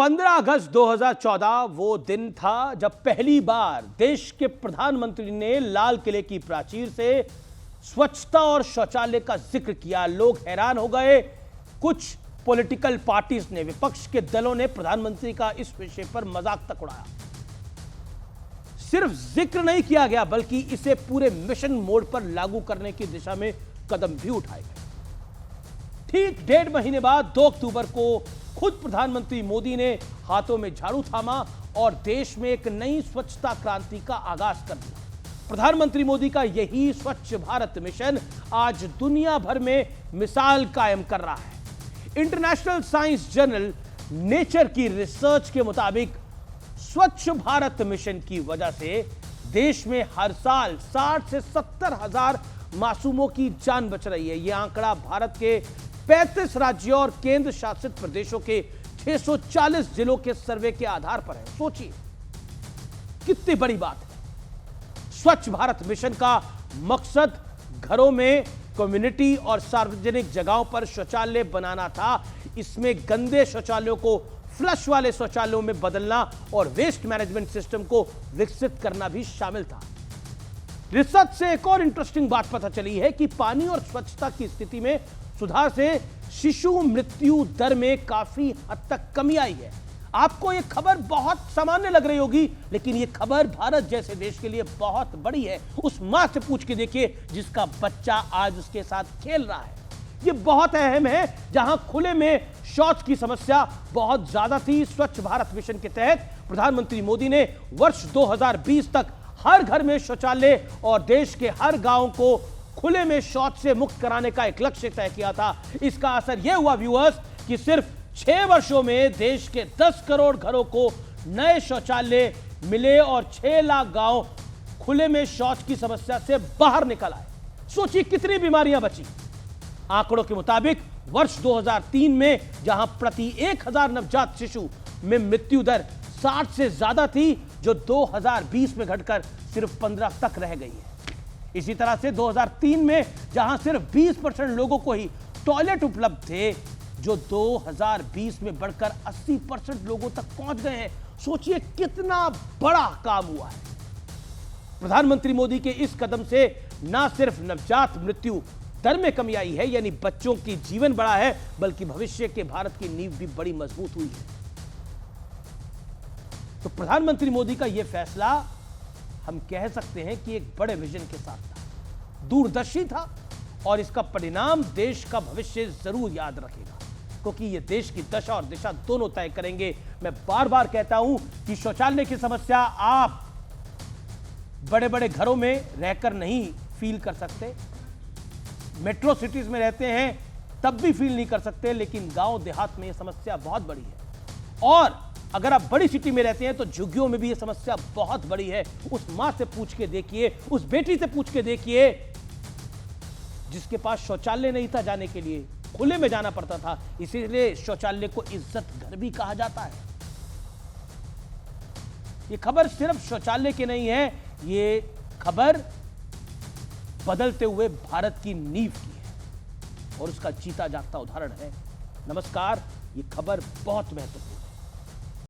15 अगस्त 2014 वो दिन था जब पहली बार देश के प्रधानमंत्री ने लाल किले की प्राचीर से स्वच्छता और शौचालय का जिक्र किया। लोग हैरान हो गए। कुछ पॉलिटिकल पार्टीज ने, विपक्ष के दलों ने प्रधानमंत्री का इस विषय पर मजाक तक उड़ाया। सिर्फ जिक्र नहीं किया गया बल्कि इसे पूरे मिशन मोड पर लागू करने की दिशा में कदम भी उठाए गए। ठीक 1.5 महीने बाद 2 अक्टूबर को खुद प्रधानमंत्री मोदी ने हाथों में झाड़ू थामा और देश में एक नई स्वच्छता क्रांति का आगाज कर दिया। प्रधानमंत्री मोदी का यही स्वच्छ भारत मिशन आज दुनिया भर में मिसाल कायम कर रहा है। इंटरनेशनल साइंस जर्नल नेचर की रिसर्च के मुताबिक स्वच्छ भारत मिशन की वजह से देश में हर साल 60 से 70 हजार मासूमों की जान बच रही है। यह आंकड़ा भारत के 35 राज्यों और केंद्र शासित प्रदेशों के 640 जिलों के सर्वे के आधार पर है। सोचिए कितनी बड़ी बात है। स्वच्छ भारत मिशन का मकसद घरों में, कम्युनिटी और सार्वजनिक जगहों पर शौचालय बनाना था। इसमें गंदे शौचालयों को फ्लश वाले शौचालयों में बदलना और वेस्ट मैनेजमेंट सिस्टम को विकसित करना भी शामिल था। रिसर्च से एक और इंटरेस्टिंग बात पता चली है कि पानी और स्वच्छता की स्थिति में सुधार से शिशु मृत्यु दर में काफी हद तक कमी आई है। आपको यह खबर बहुत सामान्य लग रही होगी, लेकिन यह खबर भारत जैसे देश के लिए बहुत बड़ी है। उस मां से पूछ के देखिए जिसका बच्चा आज उसके साथ खेल रहा है। यह बहुत अहम है। जहां खुले में शौच की समस्या बहुत ज्यादा थी, स्वच्छ भारत मिशन के तहत प्रधानमंत्री मोदी ने वर्ष 2020 तक हर घर में शौचालय और देश के हर गांव को खुले में शौच से मुक्त कराने का एक लक्ष्य तय किया था। इसका असर यह हुआ व्यूअर्स कि सिर्फ 6 वर्षों में देश के 10 करोड़ घरों को नए शौचालय मिले और 6 लाख गांव खुले में शौच की समस्या से बाहर निकल आए। सोचिए कितनी बीमारियां बची। आंकड़ों के मुताबिक वर्ष 2003 में जहां प्रति 1000 नवजात शिशु में मृत्यु दर 60 से ज्यादा थी, जो 2020 में घटकर सिर्फ 15 तक रह गई है। इसी तरह से 2003 में जहां सिर्फ 20% लोगों को ही टॉयलेट उपलब्ध थे, जो 2020 में बढ़कर 80% लोगों तक पहुंच गए हैं। सोचिए कितना बड़ा काम हुआ है। प्रधानमंत्री मोदी के इस कदम से ना सिर्फ नवजात मृत्यु दर में कमी आई है, यानी बच्चों की जीवन बढ़ा है, बल्कि भविष्य के भारत की नींव भी बड़ी मजबूत हुई है। तो प्रधानमंत्री मोदी का यह फैसला हम कह सकते हैं कि एक बड़े विजन के साथ था, दूरदर्शी था और इसका परिणाम देश का भविष्य जरूर याद रखेगा, क्योंकि यह देश की दशा और दिशा दोनों तय करेंगे। मैं बार बार कहता हूं कि शौचालय की समस्या आप बड़े बड़े घरों में रहकर नहीं फील कर सकते, मेट्रो सिटीज में रहते हैं तब भी फील नहीं कर सकते, लेकिन गांव देहात में यह समस्या बहुत बड़ी है। और अगर आप बड़ी सिटी में रहते हैं तो झुग्गियों में भी यह समस्या बहुत बड़ी है। उस मां से पूछ के देखिए, उस बेटी से पूछ के देखिए जिसके पास शौचालय नहीं था जाने के लिए, खुले में जाना पड़ता था। इसीलिए शौचालय को इज्जत घर भी कहा जाता है। यह खबर सिर्फ शौचालय की नहीं है, यह खबर बदलते हुए भारत की नींव की है और उसका जीता जागता उदाहरण है। नमस्कार, यह खबर बहुत महत्वपूर्ण है।